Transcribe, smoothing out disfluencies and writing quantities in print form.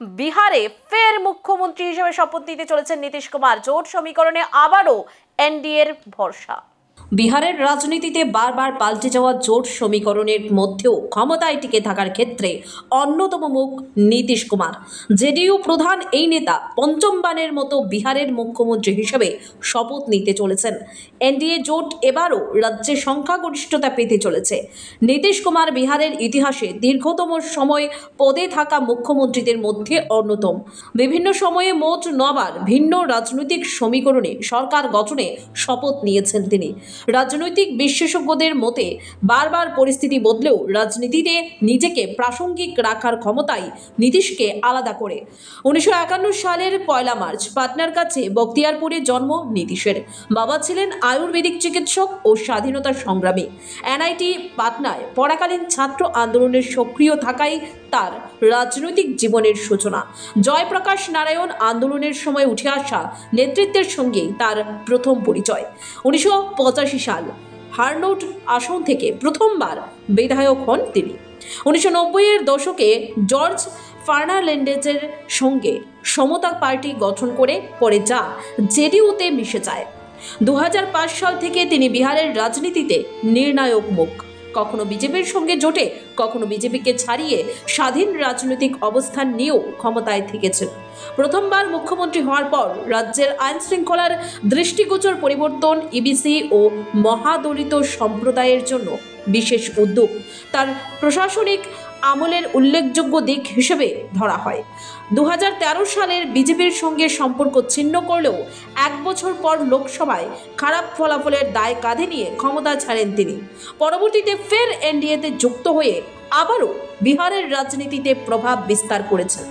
বিহারে ফের মুখ্যমন্ত্রী হিসেবে শপথ নিতে চলেছেন নীতিশ কুমার। জোট সমীকরণে আবারও এনডিএর ভরসা। বিহারের রাজনীতিতে বারবার পাল্টে যাওয়া জোট সমীকরণের মধ্যেও ক্ষমতায় টিকে থাকার ক্ষেত্রে অন্যতম মুখ নীতিশ কুমার। জেডিইউ প্রধান এই নেতা পঞ্চমবারের মতো বিহারের মুখ্যমন্ত্রী হিসেবে শপথ নিতে চলেছেন। এনডিএ জোট এবারও রাজ্যে সংখ্যাগরিষ্ঠতা পেতে চলেছে। নীতিশ কুমার বিহারের ইতিহাসে দীর্ঘতম সময় পদে থাকা মুখ্যমন্ত্রীদের মধ্যে অন্যতম। বিভিন্ন সময়ে মোট 9 বার ভিন্ন রাজনৈতিক সমীকরণে সরকার গঠনে শপথ নিয়েছেন তিনি। রাজনৈতিক বিশেষজ্ঞদের মতে বারবার পরিস্থিতি বদলেও রাজনীতিতে নিজেকে প্রাসঙ্গিক রাখার ক্ষমতাই নীতিশকে আলাদা করে। 1951 সালের 1 মার্চ পাটনার কাছে বখতিয়ারপুরে জন্ম নীতিশের। বাবা ছিলেন আয়ুর্বেদিক চিকিৎসক ও স্বাধীনতা সংগ্রামী। এনআইটি পাটনায় পড়াকালীন ছাত্র আন্দোলনের সক্রিয় থাকায় তার রাজনৈতিক জীবনের সূচনা। জয়প্রকাশ নারায়ণ আন্দোলনের সময় উঠে আসা নেতৃত্বের সঙ্গেই তার প্রথম পরিচয়। 1985 সাল হারনৌট আসন থেকে প্রথমবার বিধায়ক হন তিনি। 1990-এর দশকে জর্জ ফার্নান্ডেজের সঙ্গে সমতা পার্টি গঠন করে পরে যা জেডিইউতে মিশে যায়। 2005 সাল থেকে তিনি বিহারের রাজনীতিতে নির্ণায়ক মুখ। কখনো বিজেপির সঙ্গে জোটে, কখনো বিজেপিকে ছাড়িয়ে স্বাধীন রাজনৈতিক অবস্থান নিয়েও ক্ষমতায় থেকেছেন। প্রথমবার মুখ্যমন্ত্রী হওয়ার পর রাজ্যের আইন শৃঙ্খলার দৃষ্টিগোচর পরিবর্তন, ইবিসি ও মহাদলিত সম্প্রদায়ের জন্য বিশেষ উদ্যোগ তার প্রশাসনিক আমলের উল্লেখযোগ্য দিক হিসেবে ধরা হয়। 2013 সালের বিজেপির সঙ্গে সম্পর্ক ছিন্ন করলেও 1 বছর পর লোকসভায় খারাপ ফলাফলের দায় কাঁধে নিয়ে ক্ষমতা ছাড়েন তিনি। পরবর্তীতে ফের এনডিএতে যুক্ত হয়ে আবারও বিহারের রাজনীতিতে প্রভাব বিস্তার করেছেন।